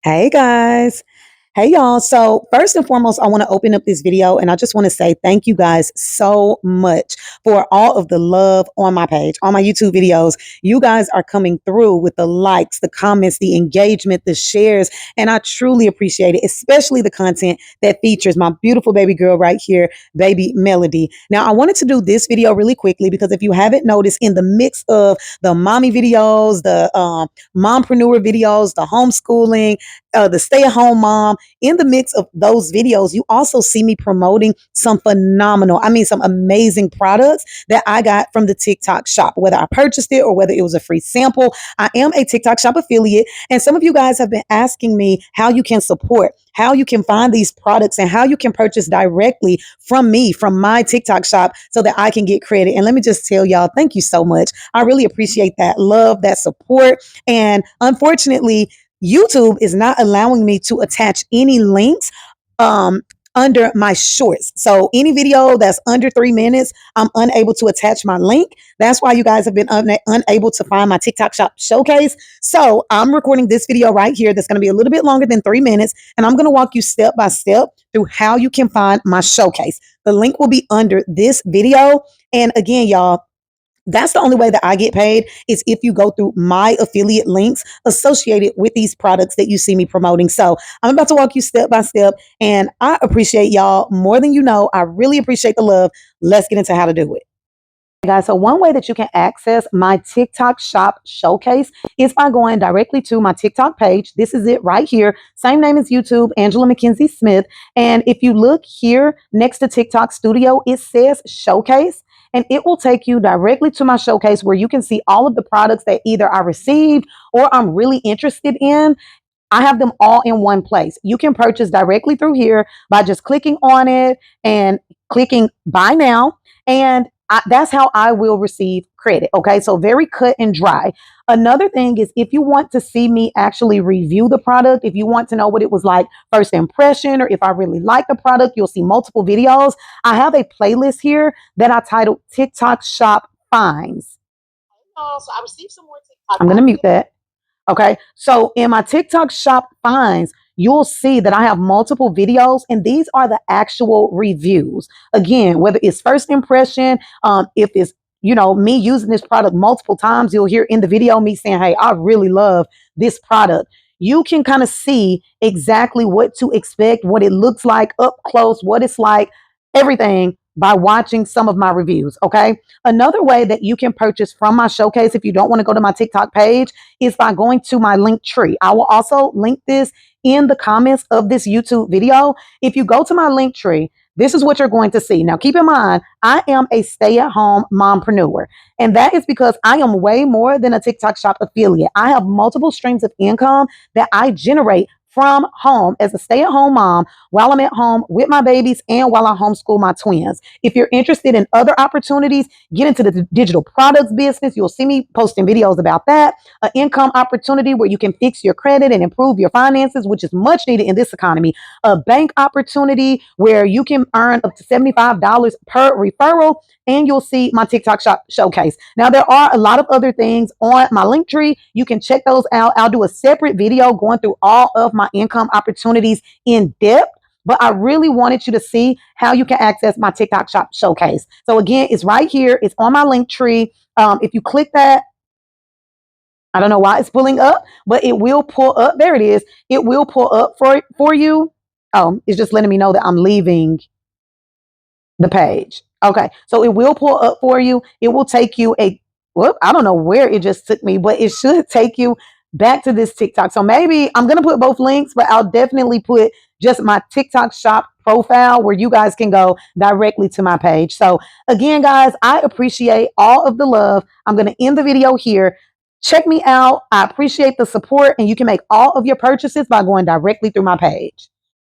Hey guys. Hey y'all. So, first and foremost, I want to open up this video and I just want to say thank you guys so much for all of the love on my page, on my YouTube videos. You guys are coming through with the likes, the comments, the engagement, the shares, and I truly appreciate it, especially the content that features my beautiful baby girl right here, baby Melody. Now, I wanted to do this video really quickly because if you haven't noticed, in the mix of the mommy videos, the mompreneur videos, the homeschooling, the stay-at-home mom, in the mix of those videos, you also see me promoting some some amazing products that I got from the TikTok shop, whether I purchased it or whether it was a free sample. I am a TikTok shop affiliate, and some of you guys have been asking me how you can support, how you can find these products, and how you can purchase directly from me, from my TikTok shop, so that I can get credit. And let me just tell y'all, thank you so much. I really appreciate that love, that support. And unfortunately, YouTube is not allowing me to attach any links um, under my shorts. So any video that's under 3 minutes, I'm unable to attach my link. That's why you guys have been unable to find my TikTok shop showcase. So I'm recording this video right here that's going to be a little bit longer than 3 minutes. And I'm going to walk you step by step through how you can find my showcase. The link will be under this video. And again, y'all, that's the only way that I get paid, is if you go through my affiliate links associated with these products that you see me promoting. So I'm about to walk you step by step, and I appreciate y'all more than you know. I really appreciate the love. Let's get into how to do it. Guys, so one way that you can access my TikTok shop showcase is by going directly to my TikTok page. This is it right here. Same name as YouTube, Angela McKenzie-Smith. And if you look here next to TikTok Studio, it says showcase. And it will take you directly to my showcase where you can see all of the products that either I received or I'm really interested in. I have them all in one place. You can purchase directly through here by just clicking on it and clicking buy now. And that's how I will receive credit. Okay, so very cut and dry. Another thing is, if you want to see me actually review the product, if you want to know what it was like first impression, or if I really like the product, you'll see multiple videos. I have a playlist here that I titled TikTok Shop Finds. So I received some more TikTok. I'm going to mute that. Okay, so in my TikTok shop finds, you'll see that I have multiple videos, and these are the actual reviews. Again, whether it's first impression, if it's me using this product multiple times, you'll hear in the video me saying, "Hey, I really love this product." You can kind of see exactly what to expect, what it looks like up close, what it's like, everything by watching some of my reviews. Okay. Another way that you can purchase from my showcase, if you don't want to go to my TikTok page, is by going to my link tree. I will also link this in the comments of this YouTube video. If you go to my link tree, this is what you're going to see. Now, keep in mind, I am a stay-at-home mompreneur, and that is because I am way more than a TikTok shop affiliate. I have multiple streams of income that I generate from home as a stay-at-home mom while I'm at home with my babies and while I homeschool my twins. If you're interested in other opportunities, get into the digital products business. You'll see me posting videos about that. An income opportunity where you can fix your credit and improve your finances, which is much needed in this economy. A bank opportunity where you can earn up to $75 per referral. And you'll see my TikTok shop showcase. Now, there are a lot of other things on my link tree. You can check those out. I'll do a separate video going through all of my income opportunities in depth. But I really wanted you to see how you can access my TikTok shop showcase. So again, it's right here. It's on my link tree. If you click that, I don't know why it's pulling up, but it will pull up. There it is. It will pull up for you. Oh, it's just letting me know that I'm leaving the page. Okay, so it will pull up for you. It will take you I don't know where it just took me, but it should take you back to this TikTok. So maybe I'm going to put both links, but I'll definitely put just my TikTok shop profile where you guys can go directly to my page. So again, guys, I appreciate all of the love. I'm going to end the video here. Check me out. I appreciate the support, and you can make all of your purchases by going directly through my page.